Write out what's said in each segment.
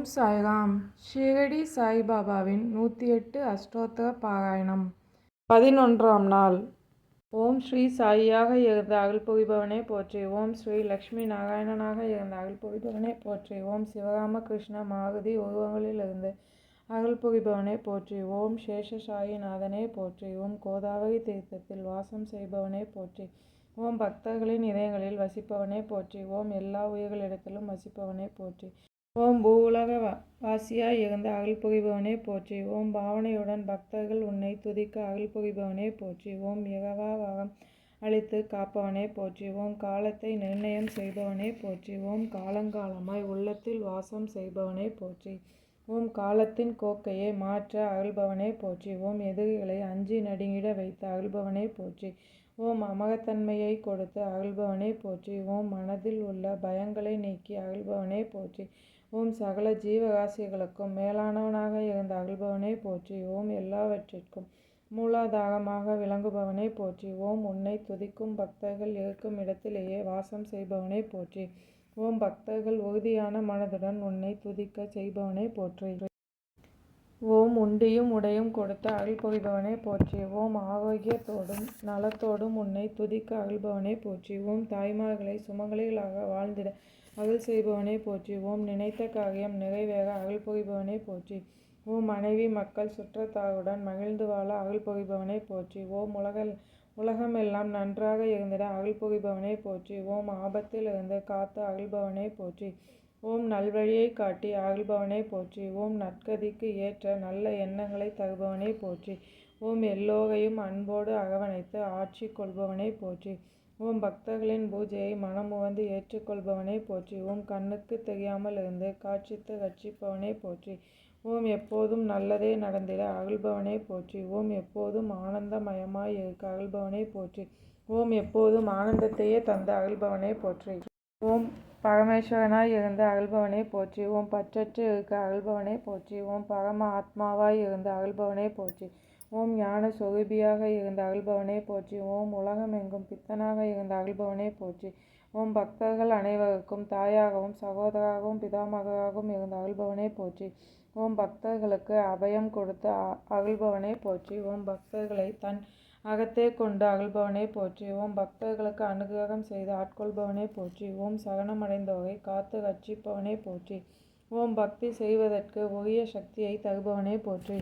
ஓம் சாய்ராம். ஷீரடி சாய்பாபாவின் 108 அஷ்டோத்திர பாராயணம். 11ஆம் நாள். ஓம் ஸ்ரீ சாயியாக இருந்த அருள் புரிபவனே போற்றி. ஓம் ஸ்ரீ லக்ஷ்மி நாராயணனாக இருந்த அருள் புரிபவனே போற்றி. ஓம் சிவராம கிருஷ்ண மாருதி உருவங்களிலிருந்து அருள் புரிபவனே போற்றி. ஓம் சேஷசாயிநாதனே போற்றி. ஓம் கோதாவரி தீர்த்தத்தில் வாசம் செய்பவனே போற்றி. ஓம் பக்தர்களின் இதயங்களில் வசிப்பவனே போற்றி. ஓம் எல்லா உயிர்களிடத்திலும் வசிப்பவனே போற்றி. ஓம் பூவுலக வாசியாய் இருந்த அருள் புரிபவனே போற்றி. ஓம் பாவனையுடன் பக்தர்கள் உன்னை துதிக்க அருள் புரிபவனே போற்றி. ஓம் இரவா வரம் அளித்து காப்பவனே போற்றி. ஓம் காலத்தை நிர்ணயம் செய்பவனே போற்றி. ஓம் காலங்காலமாய் உள்ளத்தில் வாசம் செய்பவனே போற்றி. ஓம் காலத்தின் கோக்கையை மாற்ற அருள்பவனே போற்றி. ஓம் எதிரிகளை அஞ்சி நடுங்கிட வைத்து அருள்பவனே போற்றி. ஓம் அமரத்தன்மையை கொடுத்து அருள்பவனே போற்றி. ஓம் மனதில் உள்ள பயங்களை நீக்கி அருள்பவனே போற்றி. ஓம் சகல ஜீவராசிகளுக்கும் மேலானவனாக இருந்த அருள்பவனே போற்றி. ஓம் எல்லாவற்றிற்கும் மூலாதாரமாக விளங்குபவனே போற்றி. ஓம் உன்னை துதிக்கும் பக்தர்கள் இருக்கும் இடத்திலேயே வாசம் செய்பவனே போற்றி. ஓம் பக்தர்கள் உறுதியான மனதுடன் உன்னை துதிக்க செய்பவனே போற்றி. ஓம் உண்டியும் உடையும் கொடுத்து அருள் புரிபவனே போற்றி. ஓம் ஆரோக்கியத்தோடும் நலத்தோடும் உன்னை துதிக்க அருள்பவனே போற்றி. ஓம் தாய்மார்களை சுமங்கலிகளாக வாழ்ந்திட அருள் செய்பவனே போற்றி. ஓம் நினைத்த காரியம் நிறைவேற அருள் புரிபவனே போற்றி. ஓம் மனைவி மக்கள் சுற்றத்தாருடன் மகிழ்ந்து வாழ அருள் புரிபவனே போற்றி. ஓம் உலகமெல்லாம் நன்றாக இருந்திட அருள் புரிபவனே போற்றி. ஓம் ஆபத்தில் இருந்து காத்து அருள்பவனே போற்றி. ஓம் நல்வழியை காட்டி அருள்பவனே போற்றி. ஓம் நற்கதிக்கு ஏற்ற நல்ல எண்ணங்களை தருபவனே போற்றி. ஓம் எல்லோரையும் அன்போடு அரவணைத்து ஆட்சி கொள்பவனே போற்றி. ஓம் பக்தர்களின் பூஜையை மனமுவந்து ஏற்றுக்கொள்பவனே போற்றி. ஓம் கண்ணுக்கு தெரியாமல் இருந்து காட்சித்து ரட்சிப்பவனே போற்றி. ஓம் எப்போதும் நல்லதே நடந்திட அருள்பவனே போற்றி. ஓம் எப்போதும் ஆனந்தமயமாய் இருக்க அருள்பவனே போற்றி. ஓம் எப்போதும் ஆனந்தத்தையே தந்த அருள்பவனே போற்றி. ஓம் பரமேஸ்வரனாய் இருந்த அருள்பவனே போற்றி. ஓம் பற்றற்று இருக்க அருள்பவனே போற்றி. ஓம் பரம ஆத்மாவாய் இருந்த அருள்பவனே போற்றி. ஓம் ஞான சொரூபியாக இருந்த அருள்பவனே போற்றி. ஓம் உலகமெங்கும் பித்தனாக இருந்த அருள்பவனே போற்றி. ஓம் பக்தர்கள் அனைவருக்கும் தாயாகவும் சகோதராகவும் பிதாமகராகவும் இருந்த அருள்பவனே போற்றி. ஓம் பக்தர்களுக்கு அபயம் கொடுத்து அருள்பவனே போற்றி. ஓம் பக்தர்களை தன் அகத்தே கொண்டு அருள்பவனே போற்றி. ஓம் பக்தர்களுக்கு அனுகிரகம் செய்து ஆட்கொள்பவனே போற்றி. ஓம் சரணமடைந்தோரை காத்து ரட்சிப்பவனே போற்றி. ஓம் பக்தி செய்வதற்கு உரிய சக்தியை தருபவனே போற்றி.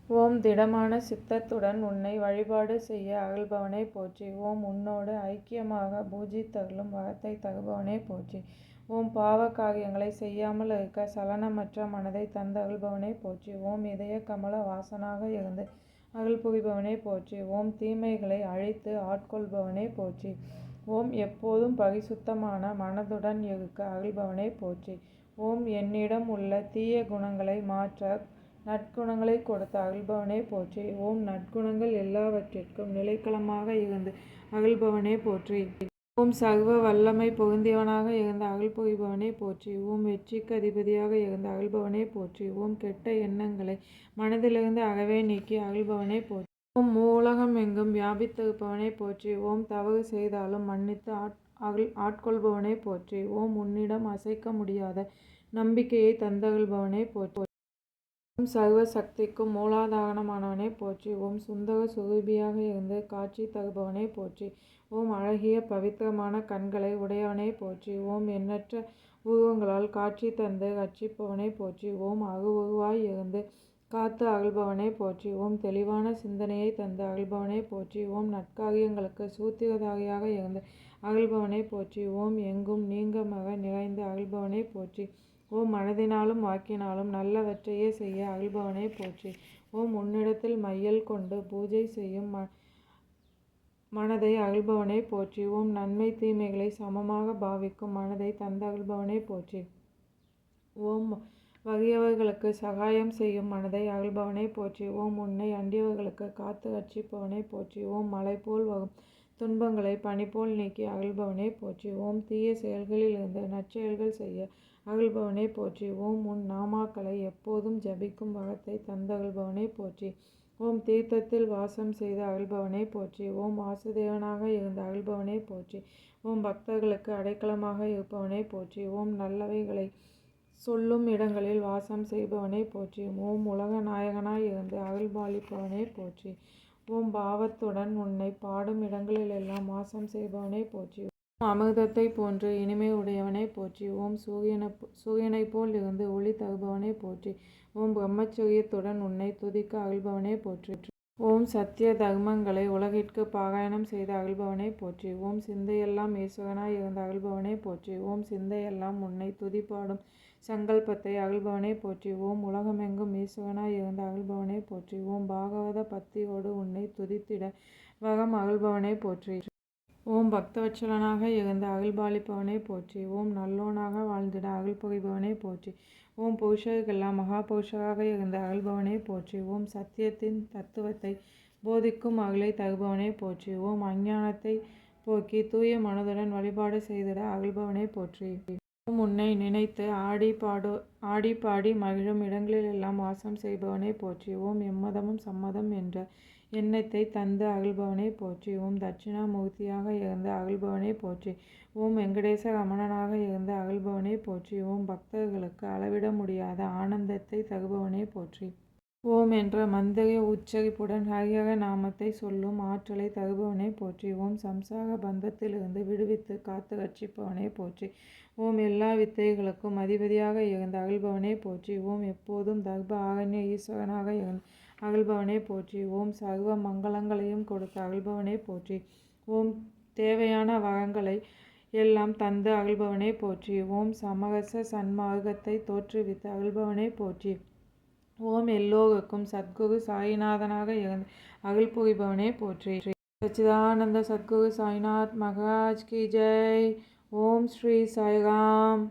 ஓம் திடமான சித்தத்துடன் உன்னை வழிபாடு செய்ய அருள்பவனே போற்றி. ஓம் உன்னோடு ஐக்கியமாக பூஜித்தருளும் வரத்தை தருபவனே போற்றி. ஓம் பாவ காரியங்களை செய்யாமல் இருக்க சலனமற்ற மனதை தந்து அருள்பவனே போற்றி. ஓம் இதய கமல வாசனாக இருந்து அருள் புரிபவனே போற்றி. ஓம் தீமைகளை அழித்து ஆட்கொள்பவனே போற்றி. ஓம் எப்போதும் பரிசுத்தமான மனதுடன் இருக்க அருள்பவனே போற்றி. ஓம் என்னிடம் உள்ள தீய குணங்களை மாற்ற நற்குணங்களை கொடுத்து அருள்பவனே போற்றி. ஓம் நற்குணங்கள் எல்லாவற்றிற்கும் நிலைக்களமாக இருந்து அருள்பவனே போற்றி. ஓம் சர்வ வல்லமை பொருந்தியவனாக இருந்த அருள் புரிபவனே போற்றி. ஓம் வெற்றிக்கு அதிபதியாக இருந்த அருள்பவனே போற்றி. ஓம் கெட்ட எண்ணங்களை மனதிலிருந்து அறவே நீக்கி அருள்பவனே போற்றி. ஓம் மூலகம் எங்கும் வியாபித்திருப்பவனே போற்றி. ஓம் தவறு செய்தாலும் மன்னித்து ஆட்கொள்பவனே போற்றி. ஓம் உன்னிடம் அசைக்க முடியாத நம்பிக்கையை தந்தருள்பவனே போற்றி. ஓம் சர்வ சக்திக்கும் மூலாதாரமானவனே போற்றி. ஓம் சுந்தர சுரூபியாக இருந்து காட்சி தருபவனே போற்றி. ஓம் அழகிய பவித்திரமான கண்களை உடையவனே போற்றி. ஓம் எண்ணற்ற உருவங்களால் காட்சி தந்து ரட்சிப்பவனே போற்றி. ஓம் அருவுருவாய் இருந்து காத்து அருள்பவனே போற்றி. ஓம் தெளிவான சிந்தனையை தந்து அருள்பவனே போற்றி. ஓம் நற்காரியங்களுக்கு சூத்திரதாரியாக இருந்து அருள்பவனே போற்றி. ஓம் எங்கும் நீங்கமர நிறைந்து அருள்பவனே போற்றி. ஓம் மனதினாலும் வாக்கினாலும் நல்லவற்றையே செய்ய அருள்பவனே போற்றி. ஓம் உன்னிடத்தில் மையல் கொண்டு பூஜை செய்யும் மனதை அருள்பவனே போற்றி. ஓம் நன்மை தீமைகளை சமமாக பாவிக்கும் மனதை தந்தருள்பவனே போற்றி. ஓம் வறியவர்களுக்கு சகாயம் செய்யும் மனதை அருள்பவனே போற்றி. ஓம் உன்னை அண்டியவர்களுக்கு காத்து ரட்சிப்பவனே போற்றி. ஓம் மலை போல் வரும் துன்பங்களை பனிபோல் நீக்கி அருள்பவனே போற்றி. ஓம் தீய செயல்களிலிருந்து நற்செயல்கள் செய்ய அருள்பவனே போற்றி. ஓம் உன் நாமாக்களை எப்போதும் ஜபிக்கும் வரத்தை தந்தருள்பவனே போற்றி. ஓம் தீர்த்தத்தில் வாசம் செய்து அருள்பவனே போற்றி. ஓம் வாசுதேவனாக இருந்த அருள்பவனே போற்றி. ஓம் பக்தர்களுக்கு அடைக்கலமாக இருப்பவனே போற்றி. ஓம் நல்லவைகளை சொல்லும் இடங்களில் வாசம் செய்பவனே போற்றி. ஓம் உலக நாயகனாய் இருந்து அருள்பாலிப்பவனே போற்றி. ஓம் பாவத்துடன் உன்னை பாடும் இடங்களிலெல்லாம் வாசம் செய்பவனே போற்றி. ஓம் அமிர்தத்தைப் போன்று இனிமை உடையவனே போற்றி. ஓம் சூரியனைப் போல் இருந்து ஒளி தருபவனே போற்றி. ஓம் பிரம்மச்சரியத்துடன் உன்னை துதிக்க அருள்பவனே போற்றி. ஓம் சத்திய தர்மங்களை உலகிற்கு பாராயணம் செய்து அருள்பவனே போற்றி. ஓம் சிந்தையெல்லாம் ஈஸ்வரனாய் இருந்து அருள்பவனே போற்றி. ஓம் சிந்தையெல்லாம் உன்னை துதிப்பாடும் சங்கல்பத்தை அருள்பவனே போற்றி. ஓம் உலகமெங்கும் ஈஸ்வரனாய் இருந்து அருள்பவனே போற்றி. ஓம் பாகவத பக்தியோடு உன்னை துதித்திட வரம் அருள்பவனே போற்றி. ஓம் பக்தவத்சலனாக இருந்து அருள்பாலிப்பவனே போற்றி. ஓம் நல்லோனாக வாழ்ந்திட அருள் புரிபவனே போற்றி. ஓம் புருஷருக்கெல்லாம் மகாபுருஷராக இருந்து அருள்பவனே போற்றி. ஓம் சத்தியத்தின் தத்துவத்தை போதிக்கும் அருளை தருபவனே போற்றி. ஓம் அஞ்ஞானத்தை போக்கி தூய மனதுடன் வழிபாடு செய்திட அருள்பவனே போற்றி. ஓம் உன்னை நினைத்து ஆடி பாடி மகிழும் இடங்களிலெல்லாம் வாசம் செய்பவனே போற்றி. ஓம் எம்மதமும் சம்மதம் என்ற எண்ணத்தை தந்து அருள்பவனே போற்றி. ஓம் தட்சிணாமூர்த்தியாக இருந்து அருள்பவனே போற்றி. ஓம் வெங்கடேச ரமணனாக இருந்து அருள்பவனே போற்றி. ஓம் பக்தர்களுக்கு அளவிட முடியாத ஆனந்தத்தை தருபவனே போற்றி. ஓம் என்ற மந்திர உச்சரிப்புடன் ஹரிஹர நாமத்தை சொல்லும் ஆற்றலை தருபவனே போற்றி. ஓம் சம்சார பந்தத்திலிருந்து விடுவித்து காத்து ரட்சிப்பவனே போற்றி. ஓம் எல்லா வித்தைகளுக்கும் அதிபதியாக இருந்து அருள்பவனே போற்றி. ஓம் எப்போதும் தர்ப ஆரண்ய ஈஸ்வரனாக இருந்து அருள்பவனே போற்றி. ஓம் சர்வ மங்களங்களையும் கொடுத்து அருள்பவனே போற்றி. ஓம் தேவையான வரங்களை எல்லாம் தந்து அருள்பவனே போற்றி. ஓம் சமரச சன்மார்க்கத்தை தோற்றுவித்து அருள்பவனே போற்றி. ஓம் எல்லோருக்கும் சத்குரு சாயிநாதனாக இருந்து அருள் புரிபவனே போற்றி. சச்சிதானந்த சத்குரு சாய்நாத் மகாராஜ் கி ஜெய். ஓம் ஸ்ரீ சாய்ராம்.